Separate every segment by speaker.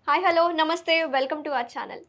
Speaker 1: Hi hello నమస్తే welcome to our channel.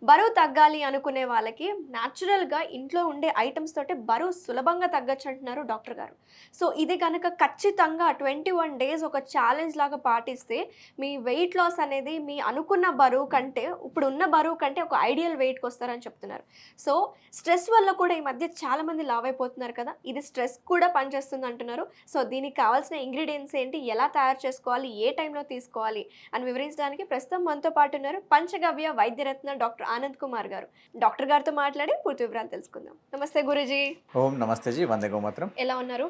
Speaker 1: బరువు తగ్గాలి అనుకునే వాళ్ళకి న్యాచురల్‌గా ఇంట్లో ఉండే ఐటెమ్స్ తోటి బరువు సులభంగా తగ్గొచ్చు అంటున్నారు డాక్టర్ గారు. సో, ఇది గనక ఖచ్చితంగా 21 డేస్ ఒక ఛాలెంజ్ లాగా పాటిస్తే మీ వెయిట్ లాస్ అనేది మీ అనుకున్న బరువు కంటే ఇప్పుడున్న బరువు కంటే ఒక ఐడియల్ వెయిట్‌కొస్తారని చెప్తున్నారు. సో, స్ట్రెస్ వల్ల కూడా ఈ మధ్య చాలామంది లావైపోతున్నారు కదా! ఇది స్ట్రెస్ కూడా పనిచేస్తుంది అంటున్నారు. సో, దీనికి కావాల్సిన ఇంగ్రీడియెంట్స్ ఏంటి? ఎలా తయారు చేసుకోవాలి? ఏ టైంలో తీసుకోవాలి? అని వివరించడానికి ప్రస్తుతం మనతో పాటు ఉన్నారు పంచగవ్య వైద్యరత్న డాక్టర్ ఆనంద్ కుమార్ గారు. డాక్టర్ గారితో మాట్లాడి పూర్తి వివరాలు తెలుసుకుందాం. నమస్తే గురూజీ.
Speaker 2: ఓం నమస్తే జీ, వందే గోమాత్రం.
Speaker 1: ఎలా ఉన్నారు?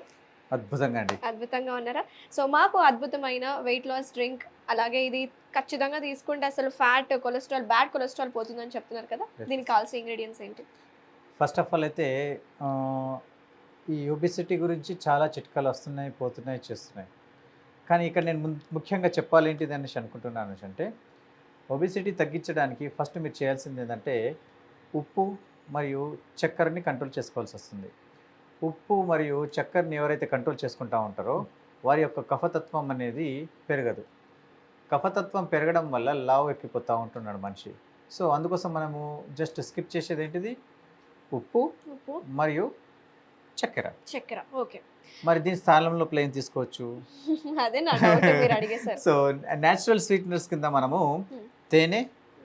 Speaker 2: అద్భుతంగా అండి.
Speaker 1: అద్భుతంగా ఉన్నారా? సో మాకు అద్భుతమైన వెయిట్ లాస్ డ్రింక్, అలాగే ఇది ఖచ్చితంగా తీసుకుంటే అసలు ఫ్యాట్, కొలెస్ట్రాల్, బ్యాడ్ కొలెస్ట్రాల్ పోతుందని చెప్తున్నారు కదా, దీనికి కావాల్సిన ఇంగ్రీడియంట్స్ ఏంటి?
Speaker 2: ఫస్ట్ ఆఫ్ ఆల్ అయితే ఆ, ఈ ఒబిసిటీ గురించి చాలా చిట్కాలు వస్తున్నాయి, పోతున్నాయి, చేస్తున్నాయి. కానీ ఇక్కడ నేను ముఖ్యంగా చెప్పాలి ఏంటిది అనేసి అనుకుంటున్నాను అంటే, ఒబిసిటీ తగ్గించడానికి ఫస్ట్ మీరు చేయాల్సింది ఏంటంటే ఉప్పు మరియు చక్కెరని కంట్రోల్ చేసుకోవాల్సి వస్తుంది. ఉప్పు మరియు చక్కెరని ఎవరైతే కంట్రోల్ చేసుకుంటూ ఉంటారో వారి యొక్క కఫతత్వం అనేది పెరగదు. కఫతత్వం పెరగడం వల్ల లావు ఎక్కిపోతూ ఉంటున్నాడు మనిషి. సో అందుకోసం మనము జస్ట్ స్కిప్ చేసేది ఏంటిది ఉప్పు
Speaker 1: ఉప్పు
Speaker 2: మరియు చక్కెర.
Speaker 1: చక్కెర. ఓకే.
Speaker 2: మరి దీని స్థానంలో ప్లేన్ తీసుకోవచ్చు.
Speaker 1: అదే నా డౌట్, మీరు అడిగేశారు.
Speaker 2: సో న్యాచురల్ స్వీట్నర్స్ కింద మనము
Speaker 1: Hmm.
Speaker 2: తేనె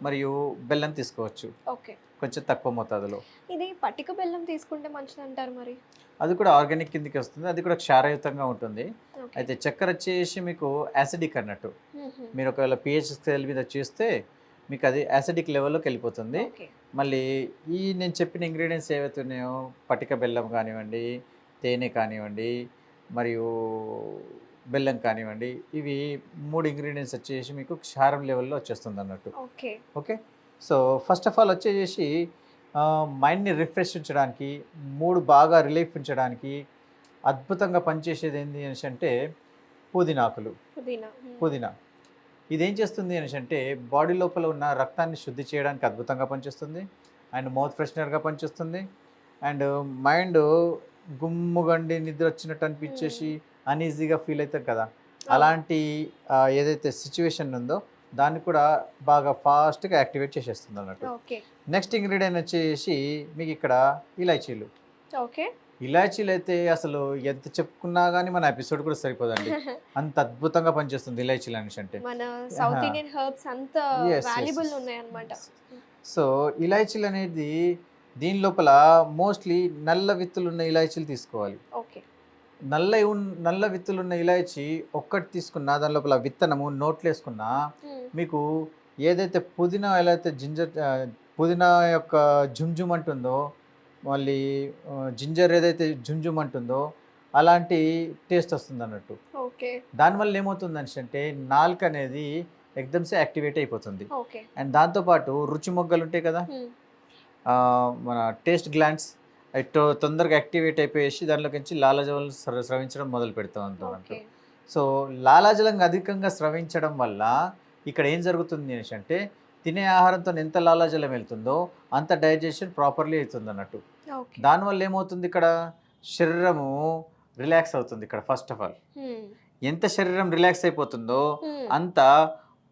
Speaker 2: మరియు బెల్లం తీసుకోవచ్చు,
Speaker 1: ఓకే.
Speaker 2: కొంచెం తక్కువ మోతాదులో.
Speaker 1: ఇది పట్టిక బెల్లం తీసుకుంటే మంచిది అంటారు మరి.
Speaker 2: అది కూడా ఆర్గానిక్ కిందకి వస్తుంది, అది కూడా క్షారయుతంగా ఉంటుంది.
Speaker 1: ఓకే.
Speaker 2: అయితే చక్కెర వచ్చేసి మీకు యాసిడిక్ అన్నట్టు.
Speaker 1: మ్మ్.
Speaker 2: మీరు ఒకవేళ పిహెచ్ స్కేల్ మీద చూస్తే మీకు అది యాసిడిక్ లెవెల్లోకి వెళ్ళిపోతుంది.
Speaker 1: ఓకే.
Speaker 2: మళ్ళీ ఈ నేను చెప్పిన ఇంగ్రీడియంట్స్ ఏవైతే ఉన్నాయో పటిక బెల్లం కానివ్వండి, తేనె కానివ్వండి, మరియు బెల్లం కానివ్వండి, ఇవి 3 ఇంగ్రీడియంట్స్ వచ్చేసి మీకు క్షారం లెవెల్లో వచ్చేస్తుంది అన్నట్టు.
Speaker 1: Okay.
Speaker 2: Okay. So first of all వచ్చేసి మైండ్ని రిఫ్రెష్ ఉంచడానికి, మూడ్ బాగా రిలీఫ్ ఉంచడానికి అద్భుతంగా పనిచేసేది ఏంటి అనేసి అంటే పుదీనాకులు.
Speaker 1: పుదీనా.
Speaker 2: పుదీనా ఇదేం చేస్తుంది అనేసి అంటే బాడీ లోపల ఉన్న రక్తాన్ని శుద్ధి చేయడానికి అద్భుతంగా పనిచేస్తుంది, అండ్ మౌత్ ఫ్రెషనర్గా పనిచేస్తుంది, అండ్ మైండ్ గుమ్ముగండి నిద్ర వచ్చినట్టు అనిపించేసి అన్ఈజీగా ఫీల్ అవుతాం కదా, అలాంటి ఏదైతే సిచ్యువేషన్ ఉందో దాన్ని కూడా బాగా ఫాస్ట్గా యాక్టివేట్ చేసేస్తుంది అన్నట్టు.
Speaker 1: ఓకే.
Speaker 2: నెక్స్ట్ ఇంగ్రీడియంట్ వచ్చేసి మీకు ఇక్కడ ఇలాచీలు.
Speaker 1: ఓకే.
Speaker 2: ఇలాచీలు అయితే అసలు ఎంత చెప్పుకున్నా కానీ మన ఎపిసోడ్ కూడా సరిపోదండి, అంత అద్భుతంగా పనిచేస్తుంది ఇలాచీలు అనేసి అంటే.
Speaker 1: మన సౌత్ ఇండియన్ హెర్బ్స్ అంత వాల్యుబుల్ ఉన్నాయి అన్నమాట.
Speaker 2: సో ఇలాచీలు అనేది దీని లోపల మోస్ట్లీ నల్ల విత్తులు ఉన్న ఇలాచీలు తీసుకోవాలి.
Speaker 1: ఓకే.
Speaker 2: నల్ల విత్తులు ఉన్న ఇలాచీ ఒక్కటి తీసుకున్నా దాని లోపల విత్తనము నోట్లు వేసుకున్నా మీకు ఏదైతే పుదీనా ఎలా అయితే పుదీనా యొక్క జుమ్జుమ్ అంటుందో, మళ్ళీ జింజర్ ఏదైతే జుమ్జుమ్ అంటుందో అలాంటి టేస్ట్ వస్తుంది అన్నట్టు.
Speaker 1: ఓకే.
Speaker 2: దానివల్ల ఏమవుతుంది అంటే నాలుక అనేది ఎక్దమ్సే యాక్టివేట్ అయిపోతుంది.
Speaker 1: ఓకే.
Speaker 2: అండ్ దాంతోపాటు రుచి మొగ్గలు ఉంటాయి కదా, మన టేస్ట్ గ్లాండ్స్ అవి తొందరగా యాక్టివేట్ అయిపోయేసి దాంట్లోకి లాలాజలం స్రవించడం మొదలు పెడతా ఉంటాం.
Speaker 1: ఓకే.
Speaker 2: సో లాలాజలం అధికంగా స్రవించడం వల్ల ఇక్కడ ఏం జరుగుతుంది అనేసి అంటే తినే ఆహారంతో ఎంత లాలాజలం వెళ్తుందో అంత డైజెషన్ ప్రాపర్లీ అవుతుంది అన్నట్టు.
Speaker 1: ఓకే.
Speaker 2: దానివల్ల ఏమవుతుంది ఇక్కడ శరీరము రిలాక్స్ అవుతుంది. ఇక్కడ ఫస్ట్ ఆఫ్ ఆల్ ఎంత శరీరం రిలాక్స్ అయిపోతుందో అంత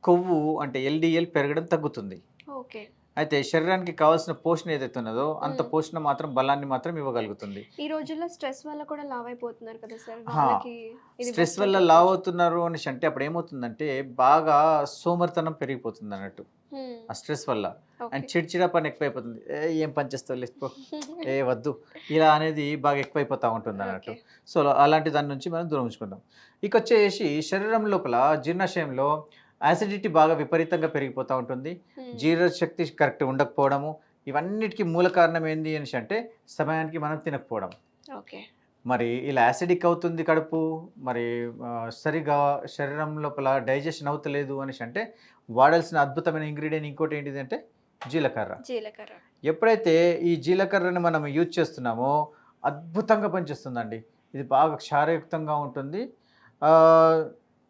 Speaker 2: కొవ్వు అంటే ఎల్డిఎల్ పెరగడం తగ్గుతుంది.
Speaker 1: ఓకే.
Speaker 2: అయితే శరీరానికి కావాల్సిన పోషణ ఏదైతే ఉన్నదో అంత పోషణ మాత్రం బలాన్ని మాత్రం ఇవ్వగలుగుతుంది.
Speaker 1: ఈ రోజుల్లో స్ట్రెస్ వల్ల కూడా లావ్ అయిపోతున్నారు కదా సార్,
Speaker 2: హా,
Speaker 1: వాళ్ళకి ఇది
Speaker 2: స్ట్రెస్
Speaker 1: best
Speaker 2: వల్ల
Speaker 1: approach.
Speaker 2: లావ్ అవుతున్నారు అనేసి అంటే అప్పుడు ఏమవుతుందంటే బాగా సోమరితనం పెరిగిపోతుంది అన్నట్టు ఆ స్ట్రెస్ వల్ల.
Speaker 1: ఓకే.
Speaker 2: అండ్ చిడ్చిడ పని ఎక్కువైపోతుంది, ఏం పని చేస్తావు లేకపో వద్దు ఇలా అనేది బాగా ఎక్కువైపోతూ ఉంటుంది అన్నట్టు.
Speaker 1: ఓకే.
Speaker 2: సో అలాంటి దాని నుంచి మనం దూరం ఉంచుకుందాం. ఇక వచ్చేసి శరీరం లోపల జీర్ణాశయంలో యాసిడిటీ బాగా విపరీతంగా పెరిగిపోతూ ఉంటుంది, జీర్ణశక్తి కరెక్ట్ ఉండకపోవడము, ఇవన్నిటికీ మూల కారణం ఏంటి అనేసి అంటే సమయానికి మనం తినకపోవడం.
Speaker 1: ఓకే.
Speaker 2: మరి ఇలా యాసిడిక్ అవుతుంది కడుపు, మరి సరిగా శరీరం లోపల డైజెషన్ అవుతలేదు అనేసి అంటే వాడాల్సిన అద్భుతమైన ఇంగ్రీడియంట్ ఇంకోటి ఏంటిది అంటే జీలకర్ర.
Speaker 1: జీలకర్ర.
Speaker 2: ఎప్పుడైతే ఈ జీలకర్రని మనం యూజ్ చేస్తున్నామో అద్భుతంగా పనిచేస్తుందండి. ఇది బాగా క్షారయుక్తంగా ఉంటుంది.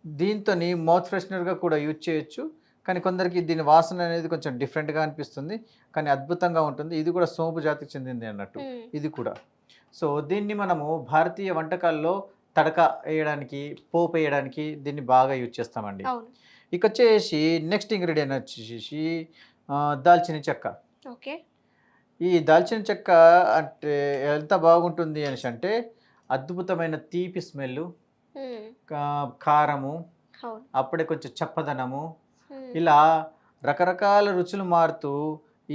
Speaker 2: దీంతో మౌత్ ఫ్రెషనర్గా కూడా యూజ్ చేయొచ్చు, కానీ కొందరికి దీని వాసన అనేది కొంచెం డిఫరెంట్గా అనిపిస్తుంది, కానీ అద్భుతంగా ఉంటుంది. ఇది కూడా సోంపు జాతికి చెందింది అన్నట్టు ఇది కూడా. సో దీన్ని మనము భారతీయ వంటకాల్లో తడక వేయడానికి, పోపు వేయడానికి దీన్ని బాగా యూజ్ చేస్తామండి.
Speaker 1: అవును.
Speaker 2: ఇక వచ్చేసి నెక్స్ట్ ఇంగ్రీడియంట్ వచ్చేసి దాల్చిన చెక్క.
Speaker 1: ఓకే.
Speaker 2: ఈ దాల్చిన చెక్క అంటే ఎంత బాగుంటుంది అనేసి అంటే అద్భుతమైన తీపి స్మెల్,
Speaker 1: హ్మ్.
Speaker 2: కారము,
Speaker 1: అవును.
Speaker 2: అప్పుడే కొంచెం చప్పదనము,
Speaker 1: హ్మ్.
Speaker 2: ఇలా రకరకాల రుచులు మారుతూ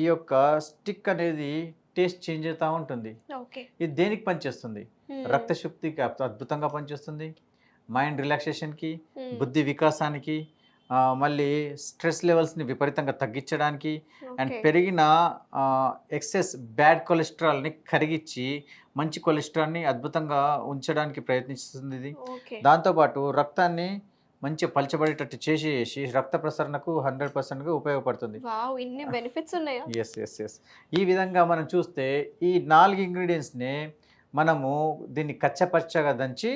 Speaker 2: ఈ యొక్క స్టిక్ అనేది టేస్ట్ చేంజ్ అవుతూ ఉంటుంది.
Speaker 1: ఓకే.
Speaker 2: ఇది దేనికి పనిచేస్తుంది?
Speaker 1: హ్మ్.
Speaker 2: రక్తశుద్ధికి అద్భుతంగా పనిచేస్తుంది, మైండ్ రిలాక్సేషన్కి,
Speaker 1: హ్మ్.
Speaker 2: బుద్ధి వికాసానికి, మళ్ళీ స్ట్రెస్ లెవెల్స్ని విపరీతంగా తగ్గించడానికి, అండ్
Speaker 1: ఓకే.
Speaker 2: పెరిగిన ఎక్సెస్ బ్యాడ్ కొలెస్ట్రాల్ని కరిగించి మంచి కొలెస్ట్రాల్ని అద్భుతంగా ఉంచడానికి ప్రయత్నిస్తుంది ఇది.
Speaker 1: ఓకే.
Speaker 2: దాంతోపాటు రక్తాన్ని మంచిగా పలచబడేటట్టు చేసి రక్త ప్రసరణకు 100%గా ఉపయోగపడుతుంది.
Speaker 1: వావ్! ఇన్ని బెనిఫిట్స్ ఉన్నాయా?
Speaker 2: ఎస్. ఈ విధంగా మనం చూస్తే ఈ 4 ఇంగ్రీడియంట్స్ని మనము దీన్ని కచ్చపచ్చగా దంచి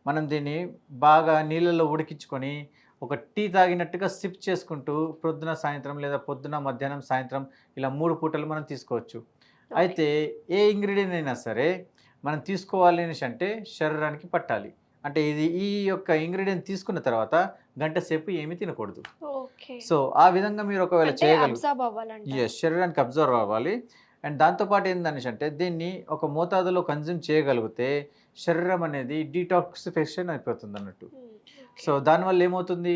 Speaker 2: మనం దీన్ని బాగా నీళ్ళలో ఉడికించుకొని ఒక టీ తాగినట్టుగా సిప్ చేసుకుంటూ ప్రొద్దున సాయంత్రం లేదా పొద్దున మధ్యాహ్నం సాయంత్రం ఇలా 3 పూటలు మనం తీసుకోవచ్చు.
Speaker 1: ఓకే.
Speaker 2: అయితే ఏ ఇంగ్రీడియంట్ అయినా సరే మనం తీసుకోవాలి అనేసి అంటే శరీరానికి పట్టాలి. అంటే ఇది ఈ యొక్క ఇంగ్రీడియంట్ తీసుకున్న తర్వాత గంట సేపు ఏమీ తినకూడదు.
Speaker 1: ఓకే.
Speaker 2: సో ఆ విధంగా మీరు ఒకవేళ
Speaker 1: అంటే
Speaker 2: చేయగలుగు
Speaker 1: అబ్సార్బ్ అవ్వాలంటారు.
Speaker 2: శరీరానికి అబ్జర్వ్ అవ్వాలి. అండ్ దాంతోపాటు ఏందనేసి అంటే దీన్ని ఒక మోతాదులో కన్జ్యూమ్ చేయగలిగితే శరీరం అనేది డీటాక్సిఫికేషన్ అయిపోతుంది అన్నట్టు.
Speaker 1: హ్మ్.
Speaker 2: So
Speaker 1: okay.
Speaker 2: దానివల్ల ఏమవుతుంది,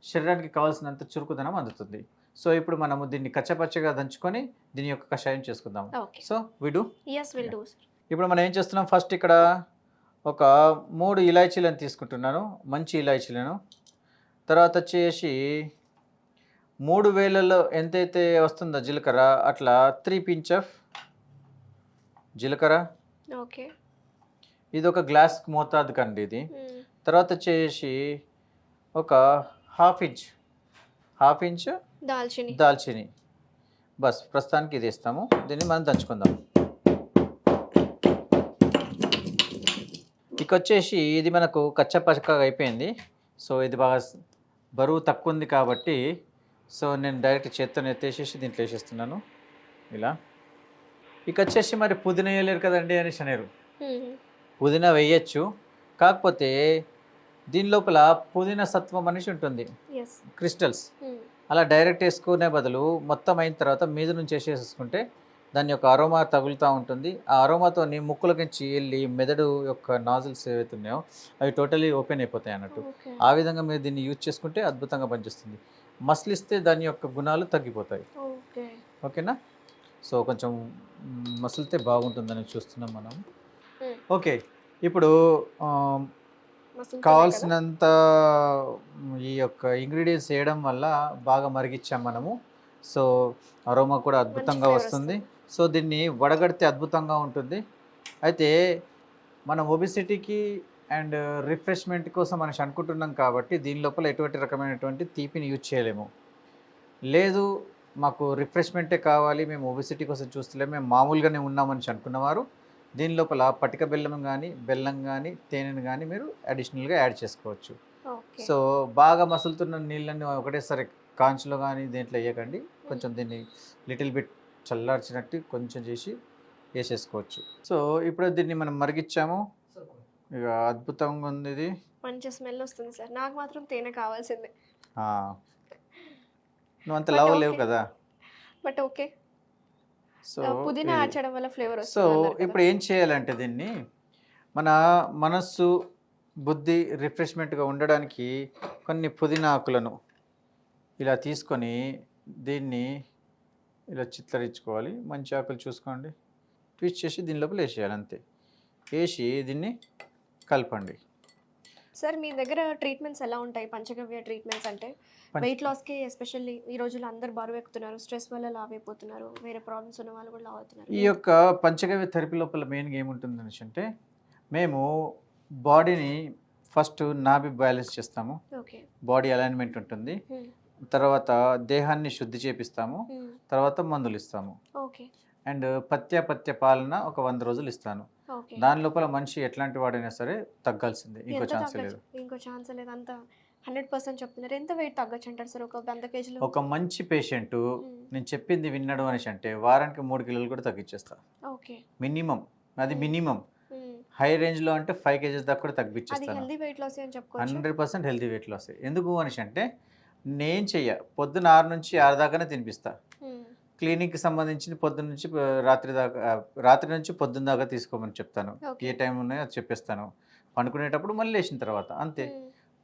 Speaker 2: శరీరానికి కావాల్సినంత చురుకుదనం అందుతుంది. సో ఇప్పుడు మనము దీన్ని కచ్చపచ్చగా దంచుకొని దీని యొక్క కషాయం చేసుకుందాం.
Speaker 1: ఓకే.
Speaker 2: సో విడు
Speaker 1: యెస్, విల్ డూ సర్.
Speaker 2: ఇప్పుడు మనం ఏం చేస్తున్నాం, ఫస్ట్ ఇక్కడ ఒక 3 ఇలాచీలను తీసుకుంటున్నాను, మంచి ఇలాచీలను. తర్వాత వచ్చేసి 3 వేలలో ఎంతైతే వస్తుందో జీలకర్ర అట్లా 3 పించ్ ఆఫ్ జీలకర్ర.
Speaker 1: ఓకే.
Speaker 2: ఇది ఒక గ్లాస్ మోతాదు కండి ఇది.
Speaker 1: హ్మ్.
Speaker 2: తర్వాత వచ్చేసి ఒక హాఫ్ ఇంచ్
Speaker 1: దాల్చిని.
Speaker 2: దాల్చిని. బస్ ప్రస్తుతానికి ఇది ఇస్తాము, దీన్ని మనం దంచుకుందాం. ఇక వచ్చేసి ఇది మనకు కచ్చపచ్చగా అయిపోయింది. సో ఇది బాగా బరువు తక్కువ ఉంది కాబట్టి సో నేను డైరెక్ట్ చేత్తో ఎత్తేసేసి దీంట్లో వేసేస్తున్నాను ఇలా. ఇక వచ్చేసి మరి పుదీనా వేయలేరు కదండి అనేసి అనేరు.
Speaker 1: హ్మ్.
Speaker 2: పుదీనా వేయచ్చు, కాకపోతే దీని లోపల పుదీనా సత్వం అనేసి ఉంటుంది,
Speaker 1: యెస్.
Speaker 2: క్రిస్టల్స్.
Speaker 1: హ్మ్.
Speaker 2: అలా డైరెక్ట్ వేసుకునే బదులు మొత్తం అయిన తర్వాత మీద నుంచి వేసేసుకుంటే దాని యొక్క అరోమా తగులుతూ ఉంటుంది. ఆ అరోమాతో ముక్కులకించి వెళ్ళి మెదడు యొక్క నాజిల్స్ ఏవైతే ఉన్నాయో అవి టోటలీ ఓపెన్ అయిపోతాయి అన్నట్టు.
Speaker 1: ఓకే.
Speaker 2: ఆ విధంగా మీరు దీన్ని యూజ్ చేసుకుంటే అద్భుతంగా పనిచేస్తుంది. మసిలిస్తే దాని యొక్క గుణాలు తగ్గిపోతాయి.
Speaker 1: ఓకే.
Speaker 2: ఓకేనా? సో కొంచెం మసిలితే బాగుంటుందని చూస్తున్నాం మనం.
Speaker 1: హ్మ్.
Speaker 2: ఓకే. ఇప్పుడు
Speaker 1: మసులుతున్నాయి కదా?
Speaker 2: కావాల్సినంత ఈ యొక్క ఇంగ్రీడియంట్స్ వేయడం వల్ల బాగా మరిగిచ్చాం మనము. సో అరోమా కూడా
Speaker 1: మంచి
Speaker 2: అద్భుతంగా
Speaker 1: ఫ్లేవర్
Speaker 2: వస్తుంది.
Speaker 1: వస్తుంది.
Speaker 2: సో దీన్ని వడగడితే అద్భుతంగా ఉంటుంది. అయితే మనం ఒబిసిటీకి అండ్ రిఫ్రెష్మెంట్ కోసం అనేసి అనుకుంటున్నాం కాబట్టి దీని లోపల ఎటువంటి రకమైనటువంటి తీపిని యూజ్ చేయలేము. లేదు మాకు రిఫ్రెష్మెంటే కావాలి, మేము ఒబిసిటీ కోసం చూస్తలేము, మేము మామూలుగానే ఉన్నామని అనుకున్నవారు దీని లోపల పటిక బెల్లం కానీ తేనెను కానీ మీరు అడిషనల్గా యాడ్ చేసుకోవచ్చు.
Speaker 1: ఓకే.
Speaker 2: సో బాగా మసులుతున్న నీళ్ళని ఒకటేసారి కాంచులో కానీ దేంట్లో వేయకండి, కొంచెం దీన్ని లిటిల్ బిట్ చల్లార్చినట్టు కొంచెం చేసి వేసేసుకోవచ్చు. సో ఇప్పుడు దీన్ని మనం మరిగిచ్చాము, ఇక అద్భుతంగా ఉంది ఇది.
Speaker 1: మంచి స్మెల్ వస్తుంది సార్. నాకు మాత్రం తేనె కావాల్సిందే.
Speaker 2: ఆ, నువ్వు అంత
Speaker 1: బట్
Speaker 2: లావు
Speaker 1: ఓకే.
Speaker 2: లేవు కదా.
Speaker 1: But okay.
Speaker 2: సో
Speaker 1: పుదీనా యాడ్ చేయడం వల్ల ఫ్లేవర్
Speaker 2: సో
Speaker 1: వస్తుంది అన్నారు
Speaker 2: ఇప్పుడు
Speaker 1: కదా.
Speaker 2: ఏం చేయాలంటే దీన్ని మన మనస్సు బుద్ధి రిఫ్రెష్మెంట్గా ఉండడానికి కొన్ని పుదీనా ఆకులను ఇలా తీసుకొని దీన్ని ఇలా చిత్రరించుకోవాలి. మంచి ఆకులు చూసుకోండి, ట్విస్ట్ చేసి దీని లోపల వేసేయాలి అంతే. వేసి దీన్ని కలపండి.
Speaker 1: సార్ మీ దగ్గర ట్రీట్మెంట్స్ ఎలా ఉంటాయి? పంచగవ్య ట్రీట్మెంట్స్ అంటే వెయిట్ లాస్కి ఎస్పెషల్లీ ఈ రోజుల్లో అందరు బరువు ఎక్కుతున్నారు, స్ట్రెస్ వల్ల లావ్ అయిపోతున్నారు, వేరే ప్రాబ్లమ్స్ ఉన్న వాళ్ళు కూడా లావ్ అవుతున్నారు.
Speaker 2: ఈ యొక్క పంచగవ్య థెరపీ లోపల మెయిన్గా ఏముంటుంది అనేసి అంటే మేము బాడీని ఫస్ట్ నాభి బ్యాలెన్స్ చేస్తాము,
Speaker 1: ఓకే.
Speaker 2: బాడీ అలైన్మెంట్ ఉంటుంది, తర్వాత దేహాన్ని శుద్ధి చేపిస్తాము, తర్వాత మందులు ఇస్తాము,
Speaker 1: ఓకే.
Speaker 2: అండ్ పత్య పాలన ఒక 100 రోజులు ఇస్తాను.
Speaker 1: ఓకే.
Speaker 2: దాని లోపల మనిషి ఎట్లాంటి వాడైనా సరే తగ్గాల్సిందే, ఇంకో
Speaker 1: ఎంత
Speaker 2: ఛాన్స్
Speaker 1: తగ్గచ్చు?
Speaker 2: లేదు.
Speaker 1: ఇంకో ఛాన్స్ లేదు, అంత 100% చెప్తున్నారు. ఎంత వెయిట్ తగ్గచ్చు అంటారు సార్ ఒక 100 కేజీలు?
Speaker 2: ఒక మంచి పేషెంట్ నేను చెప్పింది విన్నాడు అనేసి అంటే వారానికి 3 కిలోలు కూడా తగ్గించేస్తా
Speaker 1: ఓకే.
Speaker 2: మినిమం. అది మినిమం.
Speaker 1: మ్మ్.
Speaker 2: హై రేంజ్లో అంటే 5 కేజీస్ దాకా కూడా
Speaker 1: అది
Speaker 2: తగ్గించేస్తాను.
Speaker 1: హెల్దీ వెయిట్ లాస్ అని చెప్పుకోవచ్చు.
Speaker 2: 100% హెల్తీ వెయిట్ లాస్. ఎందుకు అనేసి అంటే నేను చెయ్య పొద్దున్న 6 నుంచి 6 దాకానే తినిపిస్తా. క్లినిక్కి సంబంధించింది పొద్దున్న నుంచి రాత్రి దాకా రాత్రి నుంచి పొద్దున్న దాకా తీసుకోమని చెప్తాను.
Speaker 1: ఓకే.
Speaker 2: ఏ టైం ఉన్నాయో అది చెప్పేస్తాను. పండుకునేటప్పుడు మళ్ళీ లేచిన తర్వాత అంతే.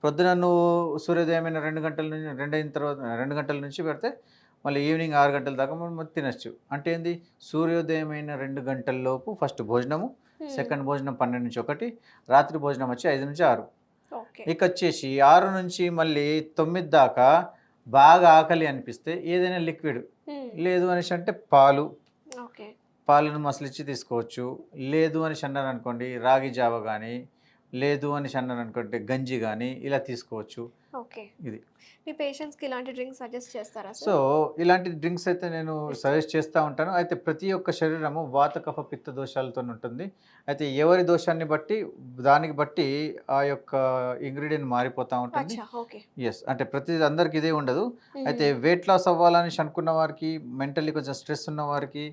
Speaker 2: ప్రొద్దున నువ్వు సూర్యోదయమైన 2 గంటల నుంచి 2 అయిన తర్వాత 2 గంటల నుంచి పెడితే మళ్ళీ ఈవినింగ్ 6 గంటల దాకా మనం తినొచ్చు. అంటే ఏంది, సూర్యోదయమైన 2 గంటల్లోపు ఫస్ట్ భోజనము, సెకండ్ భోజనం 12 నుంచి 1, రాత్రి భోజనం వచ్చి 5 నుంచి 6.
Speaker 1: ఓకే.
Speaker 2: ఇక వచ్చేసి 6 నుంచి మళ్ళీ 9 దాకా బాగా ఆకలి అనిపిస్తే ఏదైనా లిక్విడ్, లేదు అనేసి అంటే పాలు,
Speaker 1: ఓకే.
Speaker 2: పాలను మసలిచ్చి తీసుకోవచ్చు. లేదు అనేసి అన్నారు అనుకోండి రాగి జావ కానీ, లేదు అనేసి అన్నారు అనుకోండి గంజి కానీ ఇలా తీసుకోవచ్చు.
Speaker 1: ఓకే.
Speaker 2: ఇది.
Speaker 1: మీ పేషెంట్స్కి ఇలాంటి డ్రింక్స్ సజెస్ట్ చేస్తారా సార్?
Speaker 2: సో ఇలాంటి డ్రింక్స్ అయితే నేను సజెస్ట్ చేస్తూ ఉంటాను. అయితే ప్రతి ఒక్క శరీరము వాత కఫ పిత్త దోషాలతో ఉంటుంది. అయితే ఎవరి దోషాన్ని బట్టి దానికి బట్టి ఆ యొక్క ఇంగ్రీడియంట్ మారిపోతూ ఉంటుంది.
Speaker 1: అచ్చా, ఓకే.
Speaker 2: ఎస్, అంటే ప్రతి అందరికి ఇదే ఉండదు. అయితే వెయిట్ లాస్ అవ్వాలని అనుకున్న వారికి, మెంటల్లీ కొంచెం స్ట్రెస్ ఉన్న వారికి,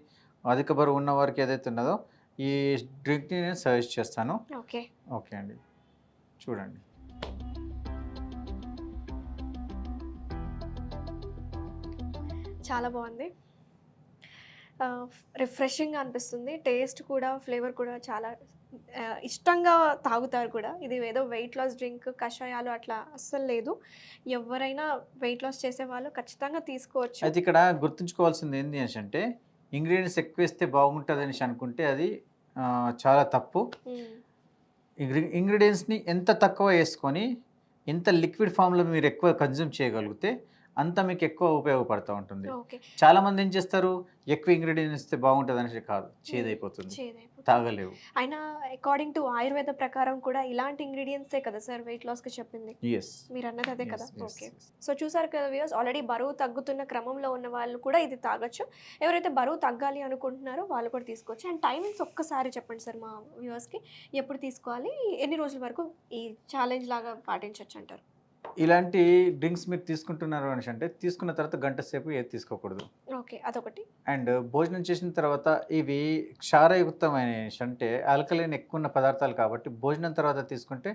Speaker 2: అధిక బరువు ఉన్న వారికి ఏదైతే ఉన్నదో ఈ డ్రింక్ని నేను సజెస్ట్ చేస్తాను.
Speaker 1: ఓకే.
Speaker 2: ఓకే అండి, చూడండి.
Speaker 1: చాలా బాగుంది. రిఫ్రెషింగ్గా అనిపిస్తుంది. టేస్ట్ కూడా, ఫ్లేవర్ కూడా చాలా ఇష్టంగా తాగుతారు కూడా. ఇది ఏదో వెయిట్ లాస్ డ్రింక్, కషాయాలు అట్లా అస్సలు లేదు. ఎవరైనా వెయిట్ లాస్ చేసే వాళ్ళు ఖచ్చితంగా తీసుకోవచ్చు.
Speaker 2: అయితే ఇక్కడ గుర్తుంచుకోవాల్సింది ఏంటి అని అంటే, ఇంగ్రీడియంట్స్ ఎక్కువ వేస్తే బాగుంటుంది అని అనుకుంటే అది చాలా తప్పు. ఇంగ్రీడియంట్స్ని ఎంత తక్కువ వేసుకొని ఎంత లిక్విడ్ ఫామ్లో మీరు ఎక్కువ కన్జ్యూమ్ చేయగలిగితే అంత మీకు ఎక్కువ ఉపయోగపడుతూ ఉంటుంది.
Speaker 1: ఓకే.
Speaker 2: చాలామంది ఏం చేస్తారు, ఎక్కువ ఇంగ్రీడియంట్స్ ఇస్తే బాగుంటుంది అనేసి కాదు, చేదైపోతుంది, తాగలేవు.
Speaker 1: అయినా అకార్డింగ్ టు ఆయుర్వేద ప్రకారం కూడా ఇలాంటి ఇంగ్రీడియంట్సే కదా సార్ వెయిట్ లాస్కి చెప్పింది?
Speaker 2: ఎస్,
Speaker 1: మీరు అన్నది అదే కదా. ఓకే. సో చూసారు కదా వ్యూవర్స్, ఆల్రెడీ బరువు తగ్గుతున్న క్రమంలో ఉన్న వాళ్ళు కూడా ఇది తాగొచ్చు. ఎవరైతే బరువు తగ్గాలి అనుకుంటున్నారో వాళ్ళు కూడా తీసుకోవచ్చు. అండ్ టైమింగ్స్ ఒక్కసారి చెప్పండి సార్ మా వ్యూవర్స్కి, ఎప్పుడు తీసుకోవాలి, ఎన్ని రోజుల వరకు ఈ ఛాలెంజ్ లాగా పాటించవచ్చు అంటారు?
Speaker 2: ఇలాంటి డ్రింక్స్ మీరు తీసుకుంటున్నారు అనేసి అంటే తీసుకున్న తర్వాత గంట సేపు ఏది తీసుకోకూడదు.
Speaker 1: ఓకే, అదొకటి.
Speaker 2: అండ్ భోజనం చేసిన తర్వాత ఇవి క్షారయుక్తమైన అంటే ఆల్కలైన్ ఎక్కువ ఉన్న పదార్థాలు కాబట్టి భోజనం తర్వాత తీసుకుంటే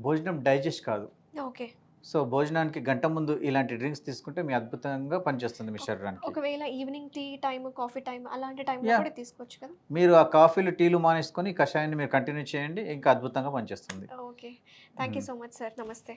Speaker 2: భోజనం డైజెస్ట్ కాదు.
Speaker 1: ఓకే.
Speaker 2: సో భోజనానికి గంట ముందు ఇలాంటి డ్రింక్స్ తీసుకుంటే మీ అద్భుతంగా పనిచేస్తుంది మీ శరీరానికి.
Speaker 1: ఒకవేళ evening tea time, coffee time అలాంటి టైంలో కూడా తీసుకోవచ్చు కదా?
Speaker 2: మీరు ఆ కాఫీలు టీలు మానేసుకొని కషాయాన్ని మీరు కంటిన్యూ చేయండి, ఇంకా అద్భుతంగా పనిచేస్తుంది.
Speaker 1: Okay. Thank you so much sir. నమస్తే.